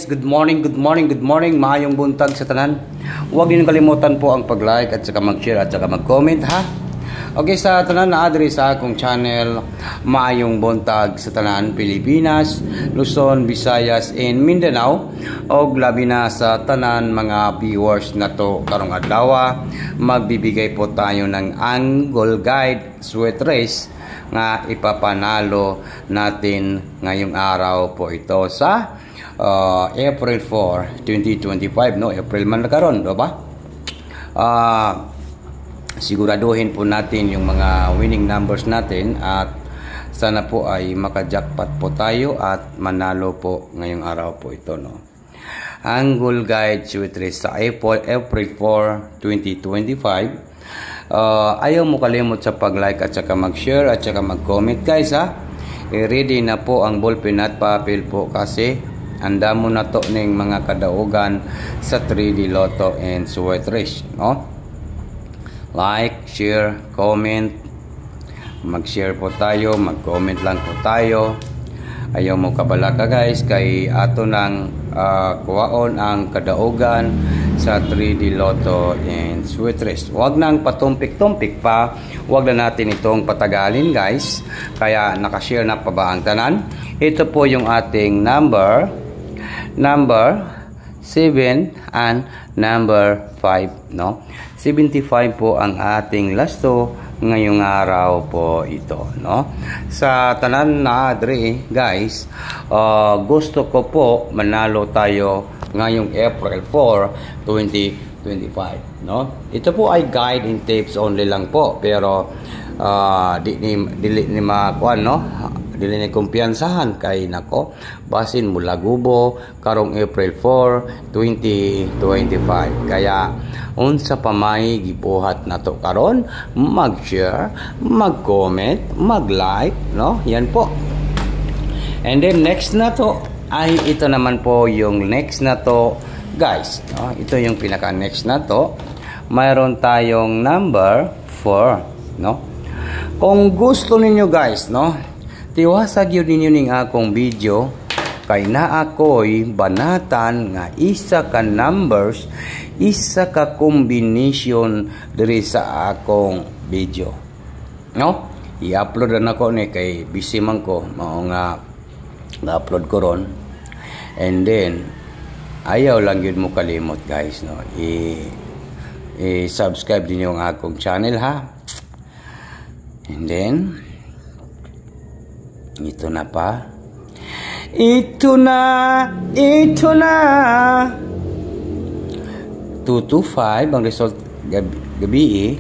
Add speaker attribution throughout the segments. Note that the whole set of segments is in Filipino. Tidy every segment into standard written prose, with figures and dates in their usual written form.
Speaker 1: guys, good morning, maayong buntag sa tanan. Huwag niyo kalimutan po ang pag-like at saka mag-share at saka mag-comment ha. Okay, sa tanan na address sa akong channel, maayong buntag sa tanan, Pilipinas, Luzon, Visayas, and Mindanao. Og labi na sa tanan mga viewers na to karong adlaw, magbibigay po tayo ng angle guide sweat race nga ipapanalo natin ngayong araw po ito sa April 4, 2025, no? April man na karon, do ba? Siguraduhin po natin yung mga winning numbers natin at sana po ay maka-jackpot po tayo at manalo po ngayong araw po ito, no? Angle guide sweat race sa April 4, 2025. Ayaw mo kalimot sa pag-like at saka mag-share at saka mag-comment guys ha. Ready na po ang ballpen at papel po kasi anda mo na to ng mga kadaugan sa 3D Lotto and sweat race, no? Like, share, comment, mag-share po tayo, mag-comment lang po tayo. Ayaw mo kabala ka guys kay ato nang kuwaon ang kadaugan sa 3D Lotto and sweat race. Huwag nang patumpik-tumpik pa. Huwag na natin itong patagalin guys. Kaya nakashare na pa ba ang tanan? Ito po yung ating number 7 and number 5, no? 75 po ang ating lasto ngayong araw po ito, no? Sa tanan na adre guys, gusto ko po manalo tayo ngayong April 4, 2025, no? Ito po ay guide and tips only lang po, pero dili ni makuan, no? Dili ni kumpiyansahan kay nako basin mula gubo karong April 4, 2025. Kaya unsa pa may gibuhat nato karon, mag-share, mag-comment, mag-like, no? Yan po. And then next na to ay ito naman po yung next na to guys, no? Ito yung pinaka next na to. Mayroon tayong number 4, no? Kung gusto ninyo guys, no, tiwasag yun ninyo ning akong video kay na ako'y banatan nga isa ka numbers, isa ka combination diri sa akong video, no? I-upload na ko ni kay busy man ko mao nga na-upload ko ron. And then ayaw lang yun mo kalimot guys, no? I-subscribe din yung akong channel ha. And then ito na pa. Ito na 225 ang result gabi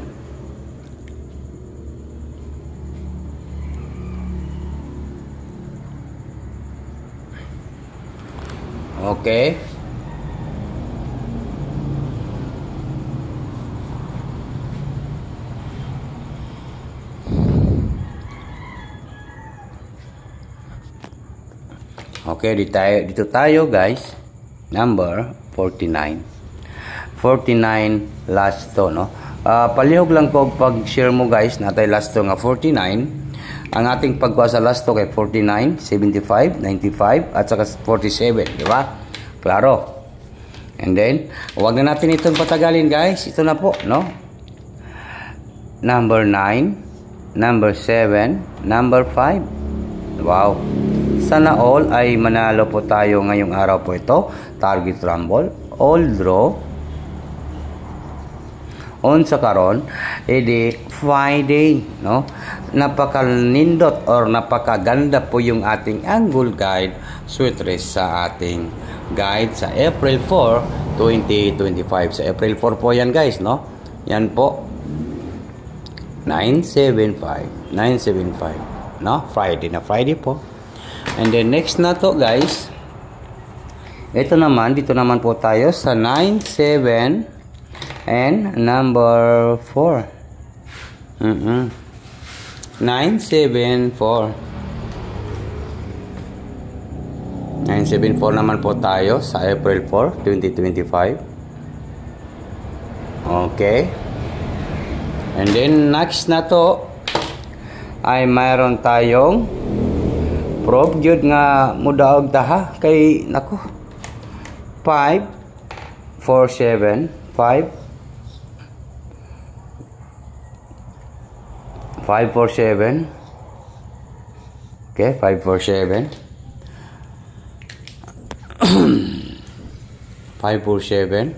Speaker 1: okay. Okay, dito tayo guys. Number 49 last to, no? Palihog lang ko pag-share mo guys natay last to nga 49. Ang ating pagkuha sa last to kay 49, 75, 95 at saka 47, di ba? Klaro. And then huwag na natin itong patagalin guys. Ito na po, no? Number 9, number 7, number 5. Wow. Sana all ay manalo po tayo ngayong araw po ito. Target rumble, all draw. On sa karon, edi Friday, no? Napakalindot or napakaganda po yung ating angle guide sweat race sa ating guide sa April 4, 2025. Sa April 4 po yan guys, no? Yan po. 975, no? Friday na Friday po. And then next na to guys, ito naman, dito naman po tayo sa 97 and number 4. 974 naman po tayo sa April 4, 2025. Okay. And then next na to ay mayroon tayong proof gyud nga mudaog ta ha kay nako 547 547. Okay, 547 547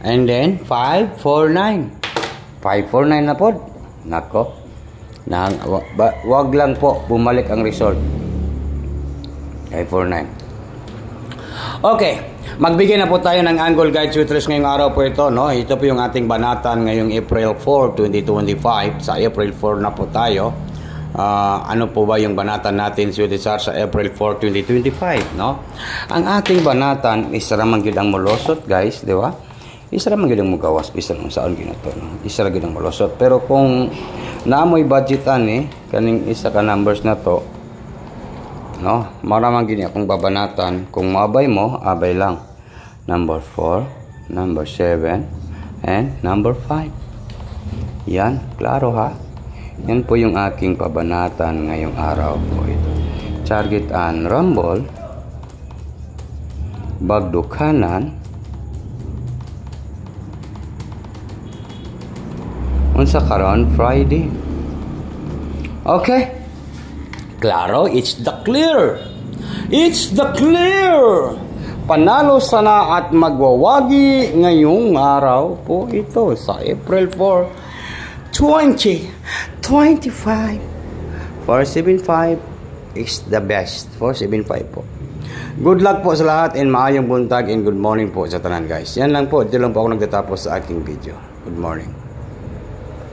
Speaker 1: and then 549 549 na po. Nako, wag lang po bumalik ang result. 549. Okay, magbigay na po tayo ng angle guide sweaters ngayong araw po ito, no? Ito po yung ating banatan ngayong April 4, 2025. Sa April 4 na po tayo. Ano po ba yung banatan natin sweaters sa April 4, 2025, no? Ang ating banatan isa ramang gyud ang molosot, guys, di ba? Isa ramang gyud ang mugawas bisan kung saan ginato, no? Isa ra gyud ang molosot. Pero kung naamoy budgetan kaning isa ka numbers na to, no, maramang gini akong babanatan. Kung mabay mo, abay lang. Number 4, number 7, and number 5. Yan, klaro ha. Yan po yung aking pabanatan ngayong araw po ito. Target and rumble, bagdukanan, unsa karon Friday. Okay. Klaro, it's the clear. It's the clear. Panalo sana at magwawagi ngayong araw po ito sa April 4, 2025. 475 is the best. 475 po. Good luck po sa lahat and maayong buntag and good morning po sa tanan, guys. Yan lang po. Dito lang po ako nagtatapos sa aking video. Good morning.